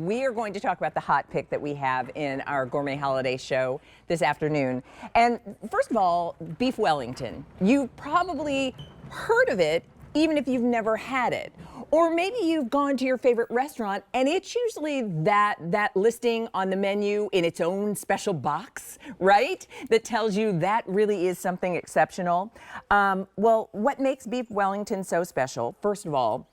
we are going to talk about the hot pick that we have in our Gourmet Holiday Show this afternoon. And first of all, beef Wellington. You've probably heard of it, even if you've never had it. Or maybe you've gone to your favorite restaurant and it's usually that listing on the menu in its own special box, right? That tells you that really is something exceptional. Well, what makes beef Wellington so special? First of all,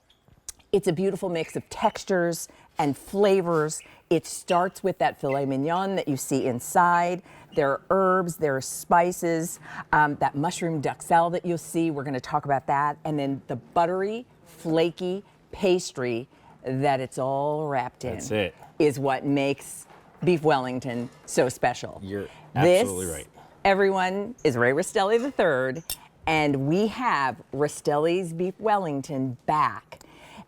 it's a beautiful mix of textures and flavors. It starts with that filet mignon that you see inside. There are herbs, there are spices, that mushroom duxelle that you'll see. We're going to talk about that. And then the buttery, flaky pastry that it's all wrapped in. That's it. Is what makes beef Wellington so special. You're absolutely right. Everyone, is Ray Rastelli III, and we have Rastelli's Beef Wellington back.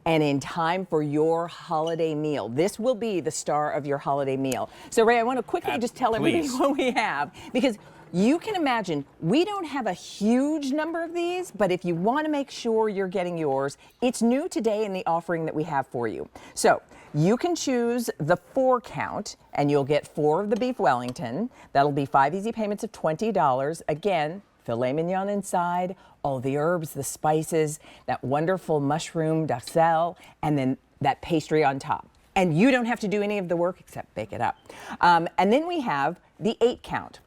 And in time for your holiday meal. This will be the star of your holiday meal. So Ray, I want to quickly just tell everybody what we have, because you can imagine we don't have a huge number of these, but if you want to make sure you're getting yours, it's new today in the offering that we have for you. So you can choose the 4 count and you'll get 4 of the beef Wellington. That'll be 5 easy payments of $20. Again, filet mignon inside, all the herbs, the spices, that wonderful mushroom duxelle, and then that pastry on top. And you don't have to do any of the work except bake it up. And then we have the 8 count.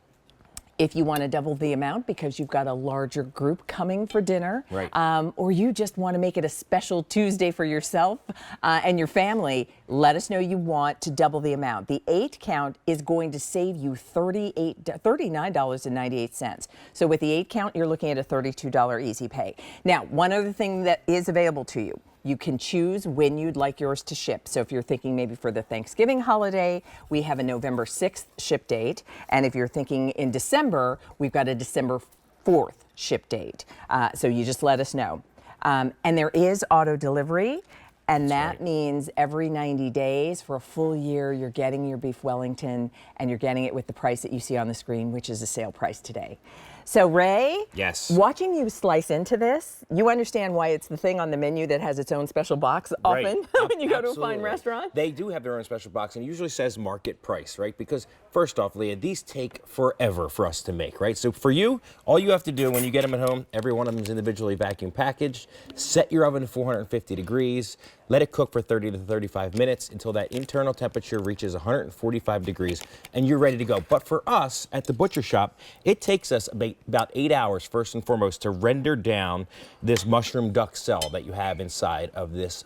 If you want to double the amount because you've got a larger group coming for dinner, right. Or you just want to make it a special Tuesday for yourself and your family, let us know you want to double the amount. The 8 count is going to save you $39.98. So with the 8 count, you're looking at a $32 easy pay. Now, one other thing that is available to you. You can choose when you'd like yours to ship. So if you're thinking maybe for the Thanksgiving holiday, we have a November 6th ship date. And if you're thinking in December, we've got a December 4th ship date. So you just let us know. And there is auto delivery. And that means every 90 days for a full year, you're getting your beef Wellington and you're getting it with the price that you see on the screen, which is a sale price today. So Ray, yes, watching you slice into this, you understand why it's the thing on the menu that has its own special box often when you go to a fine restaurant? They do have their own special box, and it usually says market price, right? Because first off, Leah, these take forever for us to make, right? So for you, all you have to do when you get them at home, every one of them is individually vacuum packaged. Set your oven to 450 degrees. Let it cook for 30 to 35 minutes until that internal temperature reaches 145 degrees, and you're ready to go. But for us at the butcher shop, it takes us about 8 hours, first and foremost, to render down this mushroom duxelle that you have inside of this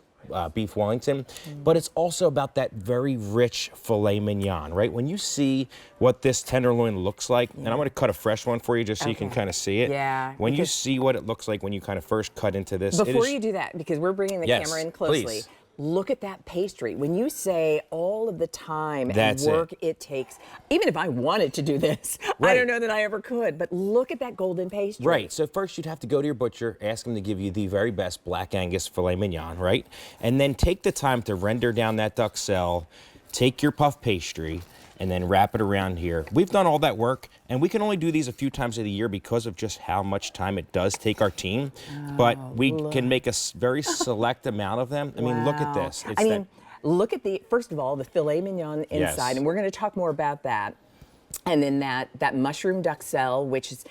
beef Wellington. But it's also about that very rich filet mignon, right? When you see what this tenderloin looks like, and I'm going to cut a fresh one for you just so you can kind of see it. Yeah. When you see what it looks like when you kind of first cut into this. Before you do that, because we're bringing the camera in closely. Please. Look at that pastry. When you say all of the time and work it takes, even if I wanted to do this, I don't know that I ever could, but look at that golden pastry. Right, so first you'd have to go to your butcher, ask him to give you the very best Black Angus filet mignon, right? And then take the time to render down that duxelle, take your puff pastry, and then wrap it around here. We've done all that work, and we can only do these a few times of the year because of just how much time it does take our team. But we can make a very select amount of them. I mean, look at this. Look at first of all, the filet mignon inside, and we're going to talk more about that. And then that mushroom duxelle, which is,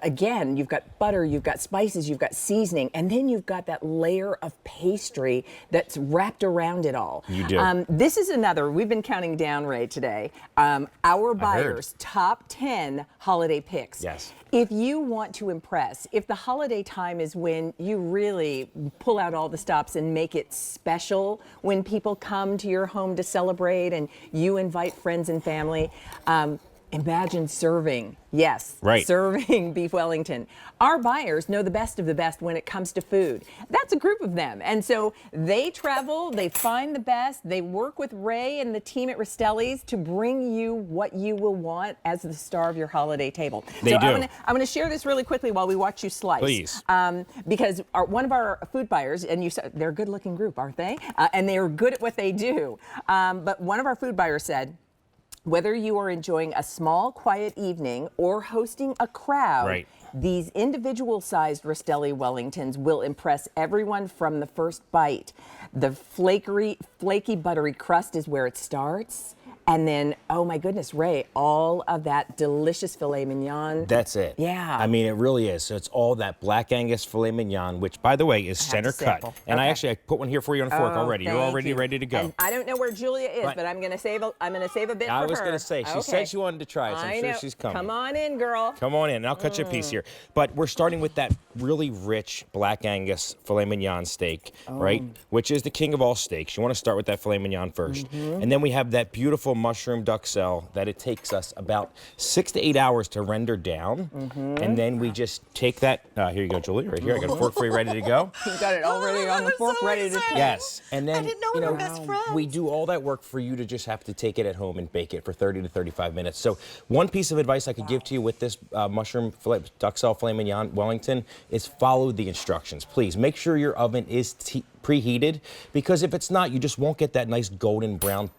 again, you've got butter, you've got spices, you've got seasoning, and then you've got that layer of pastry that's wrapped around it all. You do. This is another, we've been counting down, Ray, today. Our buyers' top 10 holiday picks. Yes. If you want to impress, if the holiday time is when you really pull out all the stops and make it special when people come to your home to celebrate and you invite friends and family, imagine serving, serving beef Wellington. Our buyers know the best of the best when it comes to food. That's a group of them. And so they travel, they find the best, they work with Ray and the team at Rastelli's to bring you what you will want as the star of your holiday table. I'm going to share this really quickly while we watch you slice. Please. Because one of our food buyers, and you said they're a good looking group, aren't they? And they're good at what they do. But one of our food buyers said, Whether you are enjoying a small, quiet evening or hosting a crowd, Right. these individual-sized Rastelli Wellingtons will impress everyone from the first bite. The flaky, buttery crust is where it starts. And then, oh my goodness, Ray, all of that delicious filet mignon. That's it. Yeah. I mean, it really is. So it's all that black Angus filet mignon, which, by the way, is center cut. sample. And Okay. I put one here for you on a fork Oh, already. You're thank already you. ready to go. And I don't know where Julia is, Right. but I'm gonna save a bit for her. I was going to say, she said she wanted to try it, so I'm sure know. she's coming. Come on in, girl. Come on in, and I'll cut you a piece here. But we're starting with that really rich black Angus filet mignon steak, right? Which is the king of all steaks. You want to start with that filet mignon first. And then we have that beautiful mushroom duxelle that it takes us about 6 to 8 hours to render down. And then we just take that, here you go, Julie, right here. I got a fork for you ready to go. You've got it already on the fork, ready to take. Yes, and then I didn't know we were best friends. we do all that work for you to just have to take it at home and bake it for 30 to 35 minutes. So one piece of advice I could give to you with this mushroom duxelle filet mignon Wellington is follow the instructions. Please make sure your oven is preheated, because if it's not, you just won't get that nice golden brown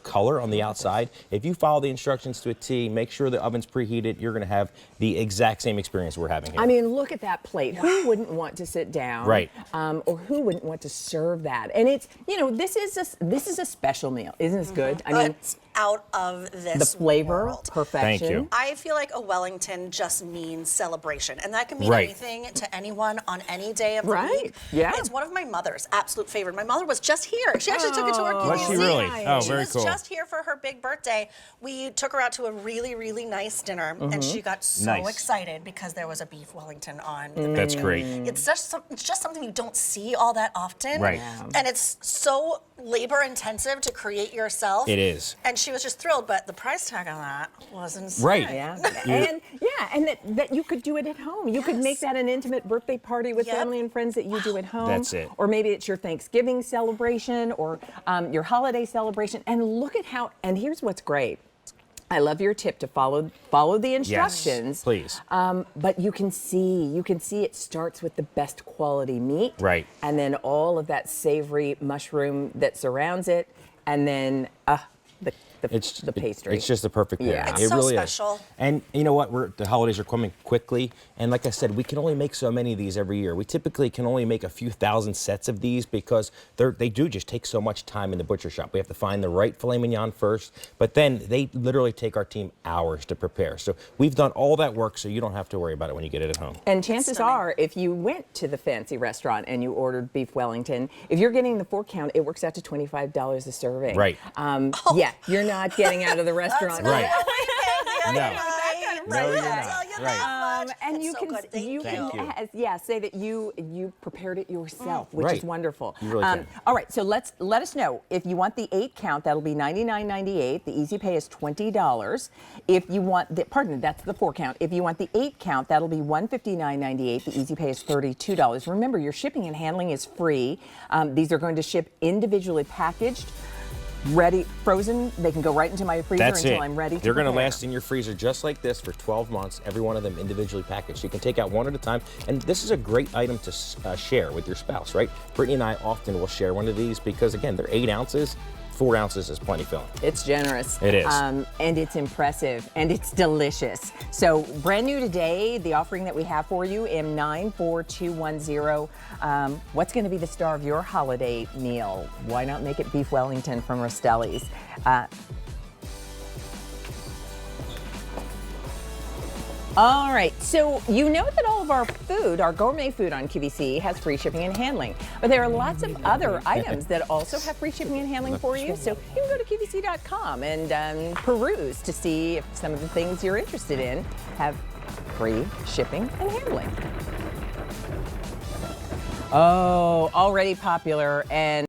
color on the outside. If you follow the instructions to a T, make sure the oven's preheated, you're going to have the exact same experience we're having here. I mean, look at that plate. Who wouldn't want to sit down? Right. Or who wouldn't want to serve that? And it's, this is a special meal. Isn't this good? I mean, It's out of the this flavor, world. perfection. Thank you. I feel like a Wellington just means celebration, and that can mean Right. anything to anyone on any day of the Right. week. Yeah. It's one of my mother's absolute favorite. My mother was just here. She actually took it to her QVC. Was she really? Oh, She very was cool. just here for her big birthday. We took her out to a really, really nice dinner, and she got so Nice. excited because there was a beef Wellington on the menu. That's great. It's just something you don't see all that often. Right. And it's so labor intensive to create yourself. It is. And she was just thrilled, but the price tag on that was insane. Right. Yeah. And that you could do it at home. You could make that an intimate birthday party with Yep. family and friends that you do at home. That's it. Or maybe it's your Thanksgiving celebration or your holiday celebration. And look at how, and here's what's great. I love your tip to follow the instructions. Yes, please. But you can see it starts with the best quality meat. Right. And then all of that savory mushroom that surrounds it. And then the pastry. It's just the perfect pairing. Yeah. It's It so really special. is. And you know what? The holidays are coming quickly. And like I said, we can only make so many of these every year. We typically can only make a few thousand sets of these because they do just take so much time in the butcher shop. We have to find the right filet mignon first, but then they literally take our team hours to prepare. So we've done all that work so you don't have to worry about it when you get it at home. And chances Stunning. are, if you went to the fancy restaurant and you ordered beef Wellington, if you're getting the 4-count, it works out to $25 a serving. Right. Yeah, you're not getting out of the restaurant. Right. No. No. No, you're not. Right. And It's you so can good. Thank you. say that you prepared it yourself, which Right. is wonderful. You really can. All right, so let us know if you want the 8-count, that'll be $99.98. The easy pay is $20. If you want that's the 4-count. If you want the 8-count, that'll be $159.98. The easy pay is $32. Remember, your shipping and handling is free. These are going to ship individually packaged. Ready, frozen, they can go right into my freezer That's until it. I'm ready to They're going to prepare. last in your freezer just like this for 12 months, every one of them individually packaged. You can take out one at a time, and this is a great item to share with your spouse, right? Brittany and I often will share one of these because, again, they're 8 ounces. 4 ounces is plenty filling. It's generous. It is. And it's impressive, and it's delicious. So brand new today, the offering that we have for you, M94210. What's going to be the star of your holiday meal? Why not make it beef Wellington from Rastelli's? All right, so you know that all of our food, our gourmet food on QVC has free shipping and handling, but there are lots of other items that also have free shipping and handling for you. So you can go to QVC.com and peruse to see if some of the things you're interested in have free shipping and handling. Oh, already popular and